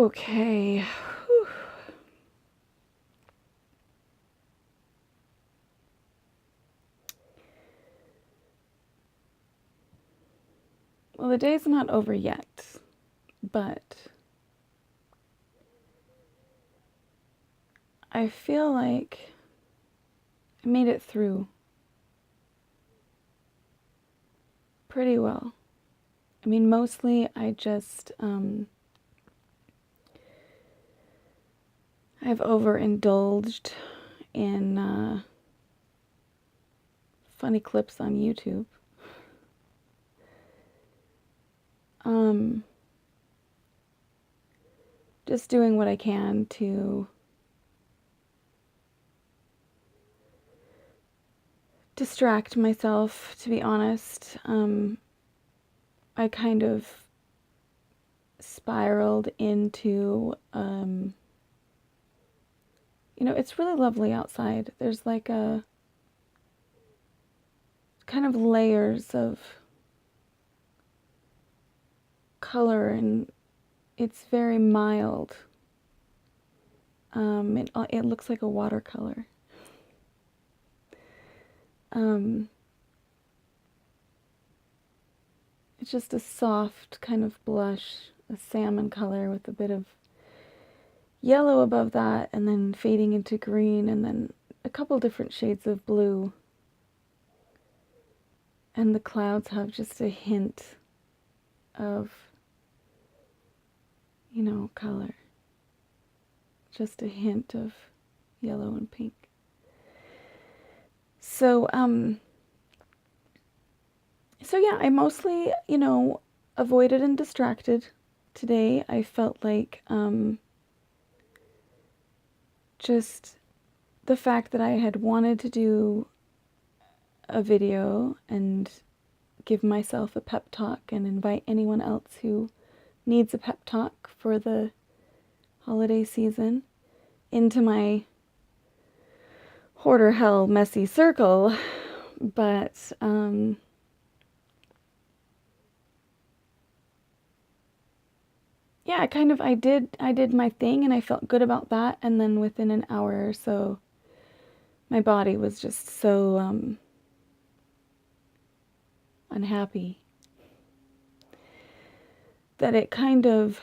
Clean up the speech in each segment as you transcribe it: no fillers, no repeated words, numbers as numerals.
Okay. Whew. Well, the day's not over yet, but I feel like I made it through pretty well. I mean, mostly I just, I've overindulged in funny clips on YouTube. Just doing what I can to distract myself, to be honest. I kind of spiraled into, it's really lovely outside. There's like a kind of layers of color, and it's very mild. It looks like a watercolor. It's just a soft kind of blush, a salmon color with a bit of yellow above that, and then fading into green, and then a couple different shades of blue. And the clouds have just a hint of, color. Just a hint of yellow and pink. So yeah, I mostly, avoided and distracted today. I felt like just the fact that I had wanted to do a video and give myself a pep talk and invite anyone else who needs a pep talk for the holiday season into my hoarder hell messy circle. But yeah, I did my thing, and I felt good about that. And then within an hour or so, my body was just so unhappy that it kind of,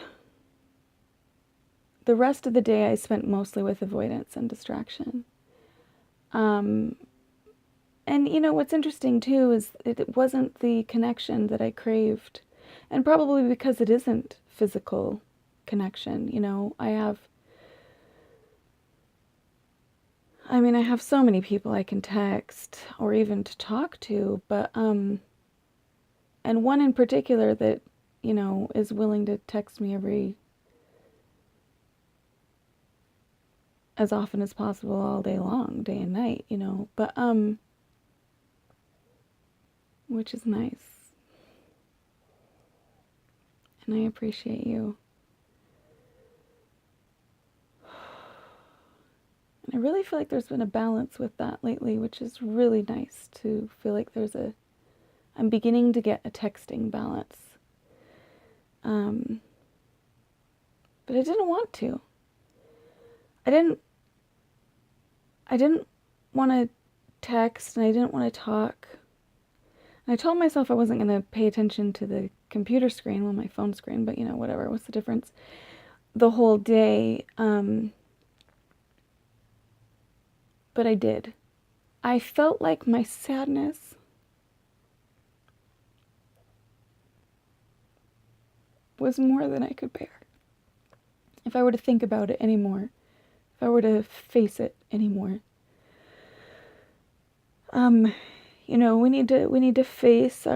the rest of the day I spent mostly with avoidance and distraction. And what's interesting too is it wasn't the connection that I craved, and probably because it isn't physical connection. I have so many people I can text or even to talk to, but and one in particular that is willing to text me as often as possible, all day long, day and night, but which is nice, and I appreciate you. And I really feel like there's been a balance with that lately, which is really nice to feel like I'm beginning to get a texting balance. But I didn't want to. I didn't want to text, and I didn't want to talk. And I told myself I wasn't going to pay attention to the computer screen, well, my phone screen, but whatever, what's the difference? The whole day. But I did. I felt like my sadness was more than I could bear. If I were to think about it anymore, if I were to face it anymore. We need to face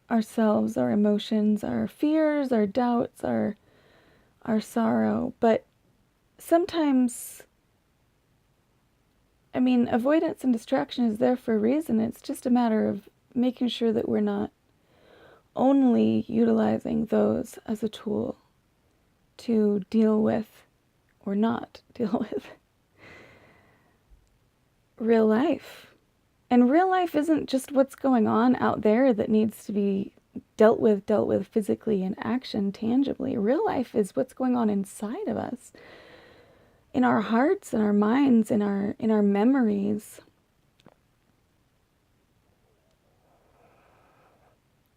ourselves, our emotions, our fears, our doubts, our sorrow. But sometimes, avoidance and distraction is there for a reason. It's just a matter of making sure that we're not only utilizing those as a tool to deal with or not deal with real life. And real life isn't just what's going on out there that needs to be dealt with physically in action, tangibly. Real life is what's going on inside of us, in our hearts, in our minds, in our memories.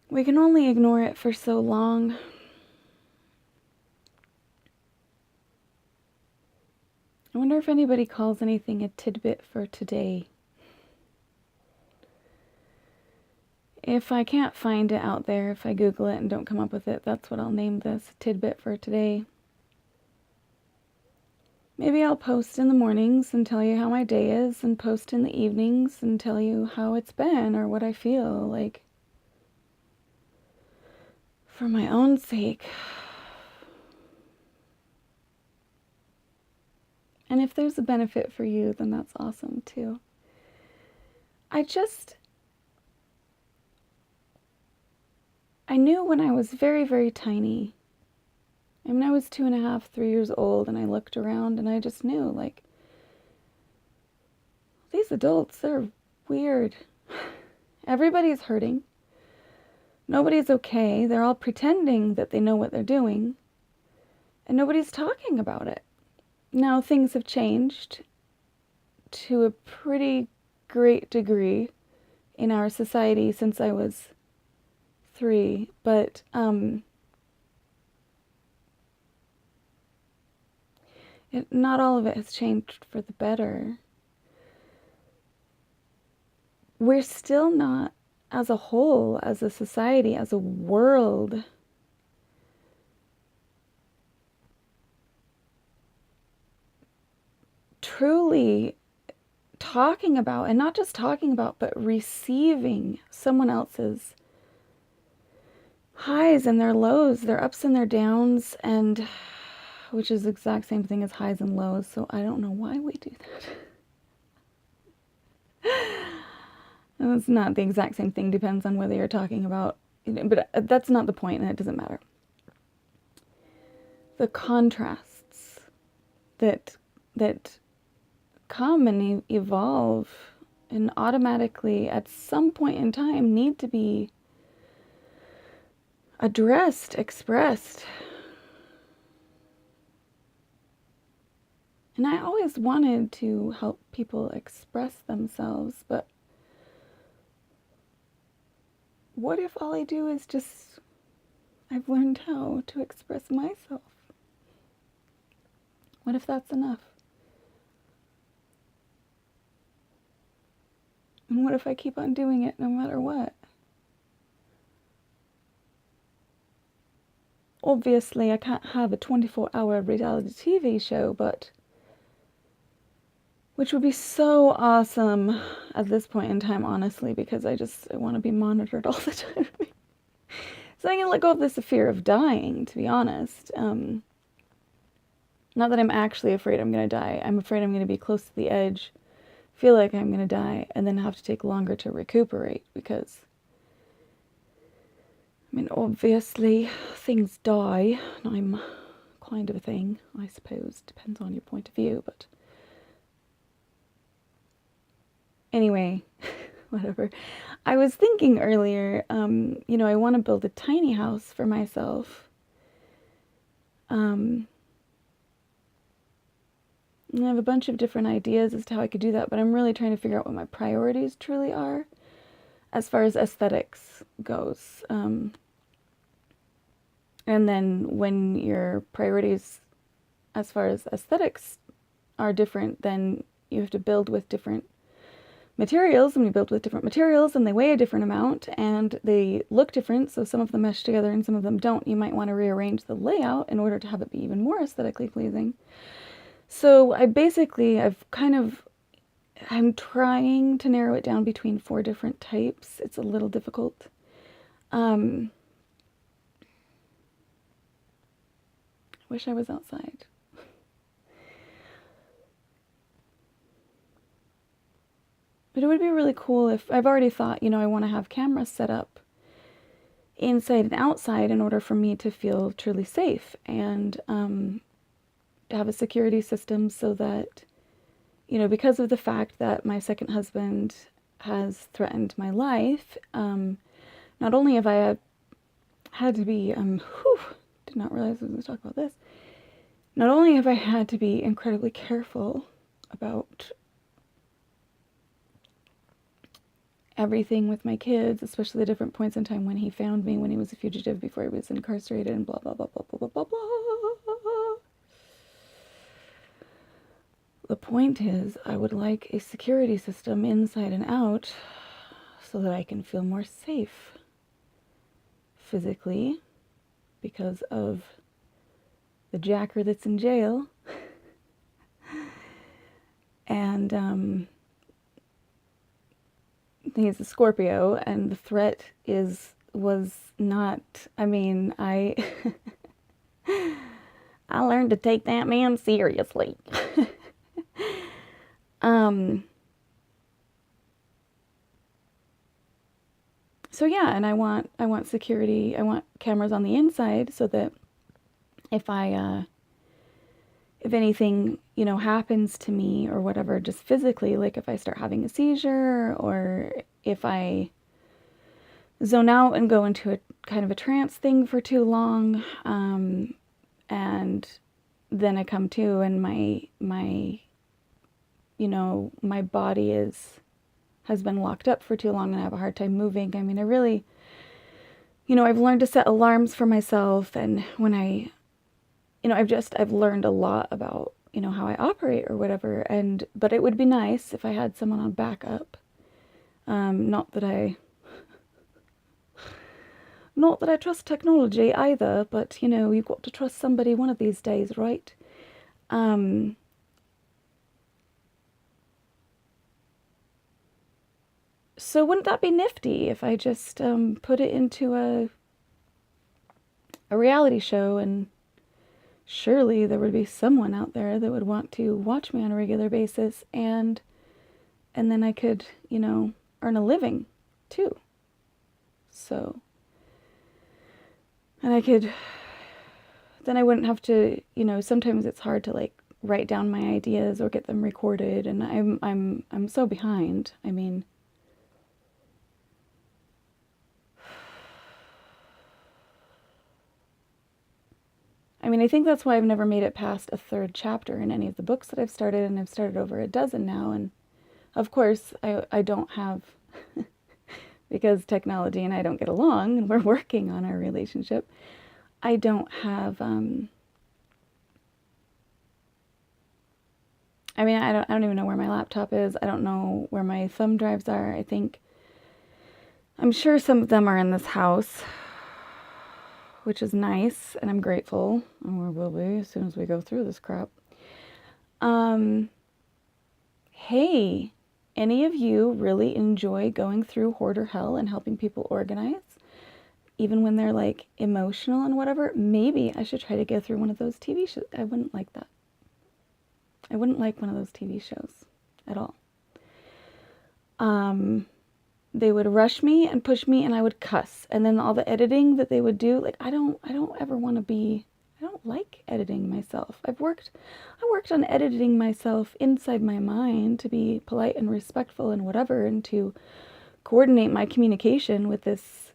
We can only ignore it for so long. I wonder if anybody calls anything a tidbit for today. If I can't find it out there, if I Google it and don't come up with it, that's what I'll name this, tidbit for today. Maybe I'll post in the mornings and tell you how my day is, and post in the evenings and tell you how it's been or what I feel like. For my own sake. And if there's a benefit for you, then that's awesome too. I knew when I was very, very tiny. I mean, I was 2.5, 3 years old, and I looked around and I just knew, like, these adults, they're weird. Everybody's hurting. Nobody's okay. They're all pretending that they know what they're doing. And nobody's talking about it. Now, things have changed to a pretty great degree in our society since I was 3, but not all of it has changed for the better. We're still not, as a whole, as a society, as a world, truly talking about, and not just talking about, but receiving someone else's highs and their lows, their ups and their downs, and which is the exact same thing as highs and lows, so I don't know why we do that. It's not the exact same thing, depends on whether you're talking about, but that's not the point, and it doesn't matter. The contrasts that come and evolve and automatically at some point in time need to be addressed, expressed. And I always wanted to help people express themselves, but what if all I do is just, I've learned how to express myself? What if that's enough? And what if I keep on doing it no matter what? Obviously, I can't have a 24-hour reality TV show, but which would be so awesome at this point in time, honestly, because I want to be monitored all the time. So I can let go of this fear of dying, to be honest. Not that I'm actually afraid I'm going to die. I'm afraid I'm going to be close to the edge, feel like I'm going to die, and then have to take longer to recuperate, because, I mean, obviously, things die, and I'm kind of a thing, I suppose. Depends on your point of view, but anyway, whatever. I was thinking earlier, I want to build a tiny house for myself. I have a bunch of different ideas as to how I could do that, but I'm really trying to figure out what my priorities truly are as far as aesthetics goes. And then when your priorities as far as aesthetics are different, then you have to build with different materials, and we build with different materials, and they weigh a different amount, and they look different, so some of them mesh together and some of them don't. You might want to rearrange the layout in order to have it be even more aesthetically pleasing. So I'm trying to narrow it down between 4 different types. It's a little difficult. I wish I was outside. But it would be really cool if, I've already thought, I want to have cameras set up inside and outside in order for me to feel truly safe, and to have a security system so that, because of the fact that my second husband has threatened my life, not only have I had to be, did not realize I was going to talk about this. Not only have I had to be incredibly careful about everything with my kids, especially the different points in time when he found me, when he was a fugitive, before he was incarcerated, and blah, blah, blah, blah, blah, blah, blah, blah. The point is, I would like a security system inside and out so that I can feel more safe physically because of the jacker that's in jail. And he's a Scorpio, and the threat was not, I mean, I learned to take that man seriously. So yeah, and I want security. I want cameras on the inside so that if anything, happens to me or whatever, just physically, like if I start having a seizure or if I zone out and go into a kind of a trance thing for too long, and then I come to and my body has been locked up for too long and I have a hard time moving. I mean, I really, I've learned to set alarms for myself, and when I've learned a lot about, how I operate or whatever, but it would be nice if I had someone on backup. Not that I trust technology either, but, you've got to trust somebody one of these days, right? So wouldn't that be nifty if I just put it into a reality show, and surely there would be someone out there that would want to watch me on a regular basis, and then I could, earn a living too. So, and then I wouldn't have to, sometimes it's hard to like write down my ideas or get them recorded, and I'm so behind. I think that's why I've never made it past a third chapter in any of the books that I've started, and I've started over a dozen now. And of course, I don't have, because technology and I don't get along, and we're working on our relationship, I don't have, I don't even know where my laptop is. I don't know where my thumb drives are. I'm sure some of them are in this house, which is nice, and I'm grateful, and we will be as soon as we go through this crap. Hey, any of you really enjoy going through hoarder hell and helping people organize, even when they're like emotional and whatever? Maybe I should try to go through one of those TV shows. I wouldn't like that. I wouldn't like one of those TV shows at all. They would rush me and push me, and I would cuss. And then all the editing that they would do, like, I don't ever want to be, I don't like editing myself. I worked on editing myself inside my mind to be polite and respectful and whatever, and to coordinate my communication with this,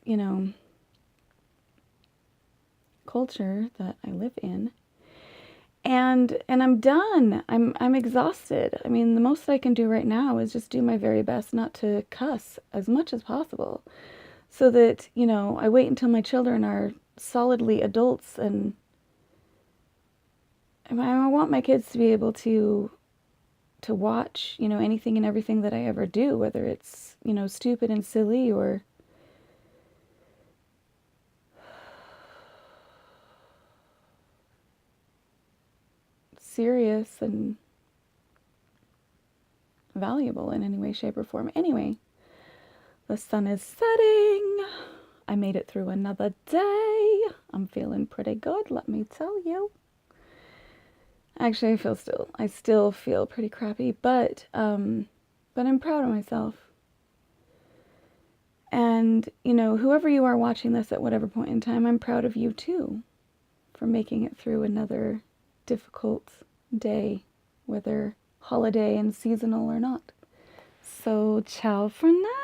culture that I live in. And I'm done. I'm exhausted. The most I can do right now is just do my very best not to cuss as much as possible, so that, I wait until my children are solidly adults, and I want my kids to be able to watch, anything and everything that I ever do, whether it's, stupid and silly or serious and valuable in any way, shape, or form. Anyway, the sun is setting. I made it through another day. I'm feeling pretty good, let me tell you. Actually, I still feel pretty crappy, but I'm proud of myself. And, whoever you are watching this at whatever point in time, I'm proud of you too for making it through another difficult day, whether holiday and seasonal or not. So, ciao for now.